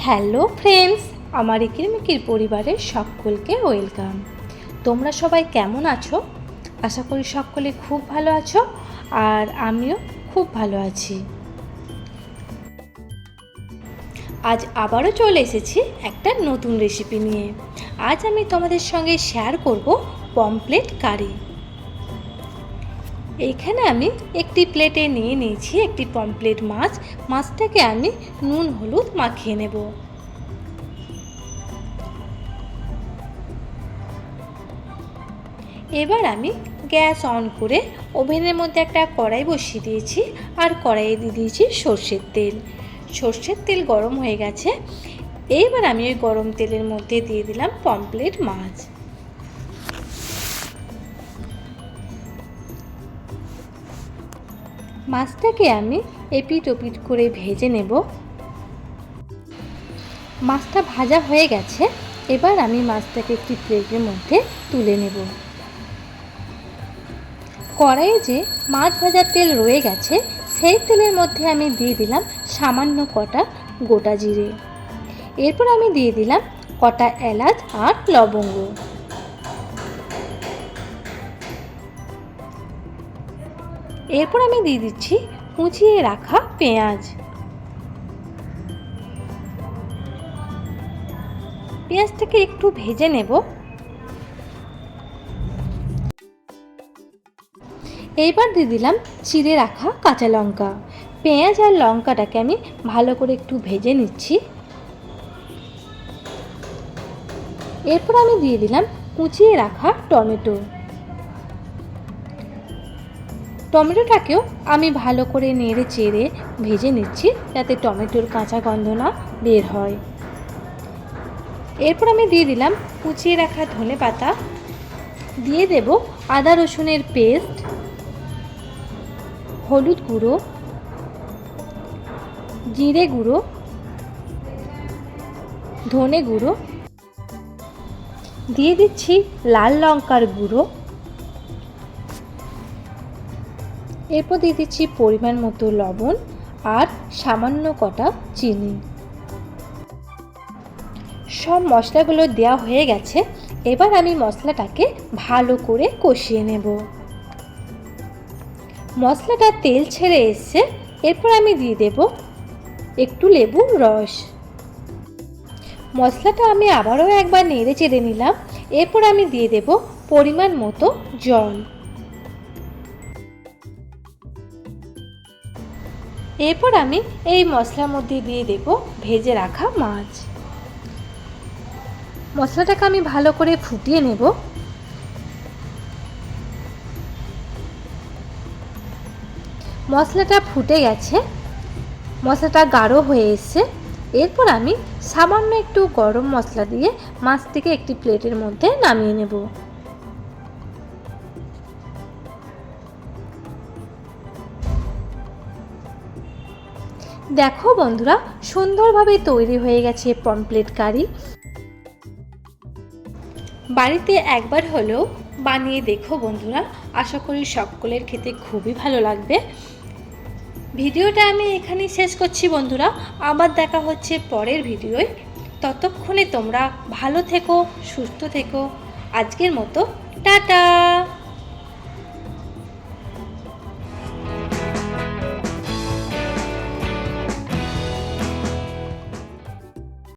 Hello friends, আমার ইকিরমিকির পরিবারের সকলকে ওয়েলকাম। তোমরা সবাই কেমন আছো? আশা করি সকলে খুব ভালো আছো, আর আমিও খুব ভালো আছি। আজ আবারও চলে এসেছি একটা নতুন রেসিপি নিয়ে। আজ আমি তোমাদের সঙ্গে শেয়ার করব পমফ্রেট কারি। এইখানে আমি একটি প্লেটে নিয়ে নিয়েছি একটি পমফ্রেট মাছ। মাছটাকে আমি নুন হলুদ মাখিয়ে নেব। এবার আমি গ্যাস অন করে ওভেনের মধ্যে একটা কড়াই বসিয়ে দিয়েছি, আর কড়াইয়ে দিয়ে দিয়েছি সর্ষের তেল। সর্ষের তেল গরম হয়ে গেছে। এইবার আমি ওই গরম তেলের মধ্যে দিয়ে দিলাম পমফ্রেট মাছ। মাছটাকে আমি এপিট ওপিট করে ভেজে নেব। মাছটা ভাজা হয়ে গেছে। এবার আমি মাছটাকে একটি প্লেটের মধ্যে তুলে নেব। কড়াইয়ে যে মাছ ভাজার তেল রয়ে গেছে, সেই তেলের মধ্যে আমি দিয়ে দিলাম সামান্য কটা গোটা জিরে। এরপর আমি দিয়ে দিলাম কটা এলাচ আর লবঙ্গ। এরপর আমি দিয়ে দিচ্ছি কুচিয়ে রাখা পেঁয়াজ। পেঁয়াজটাকে একটু ভেজে নেব। এইবার দিয়ে দিলাম চিড়ে রাখা কাঁচা লঙ্কা। পেঁয়াজ আর লঙ্কাটাকে আমি ভালো করে একটু ভেজে নিচ্ছি। এরপর আমি দিয়ে দিলাম কুচিয়ে রাখা টমেটো। টমেটোটাকেও আমি ভালো করে নেড়ে চেড়ে ভেজে নিচ্ছি, যাতে টমেটোর কাঁচা গন্ধ না বের হয়। এরপর আমি দিয়ে দিলাম কুচিয়ে রাখা ধনেপাতা, দিয়ে দেব আদা রসুনের পেস্ট, হলুদ গুঁড়ো, জিরে গুঁড়ো, ধনে গুঁড়ো, দিয়ে দিচ্ছি লাল লঙ্কার গুঁড়ো। এরপর দিয়ে দিচ্ছি পরিমাণ মতো লবণ আর সামান্য কটা চিনি। সব মশলাগুলো দেওয়া হয়ে গেছে। এবার আমি মশলাটাকে ভালো করে কষিয়ে নেব। মশলাটা তেল ছেড়ে এসছে। এরপর আমি দিয়ে দেব একটু লেবুর রস। মশলাটা আমি আবারও একবার নেড়ে চেড়ে নিলাম। এরপর আমি দিয়ে দেব পরিমাণ মতো জল। এরপর আমি এই মশলার মধ্যে দিয়ে দেব ভেজে রাখা মাছ। মশলাটাকে আমি ভালো করে ফুটিয়ে নেব। মশলাটা ফুটে গেছে, মশলাটা গাঢ় হয়ে এসছে। এরপর আমি সামান্য একটু গরম মশলা দিয়ে মাছটিকে একটি প্লেটের মধ্যে নামিয়ে নেব। দেখো বন্ধুরা, সুন্দরভাবে তৈরি হয়ে গেছে পমফ্রেট কারি। বাড়িতে একবার হলেও বানিয়ে দেখো বন্ধুরা, আশা করি সকলের খেতে খুবই ভালো লাগবে। ভিডিওটা আমি এখানেই শেষ করছি বন্ধুরা। আবার দেখা হচ্ছে পরের ভিডিওয়। ততক্ষণে তোমরা ভালো থেকো, সুস্থ থেকো। আজকের মতো টাটা।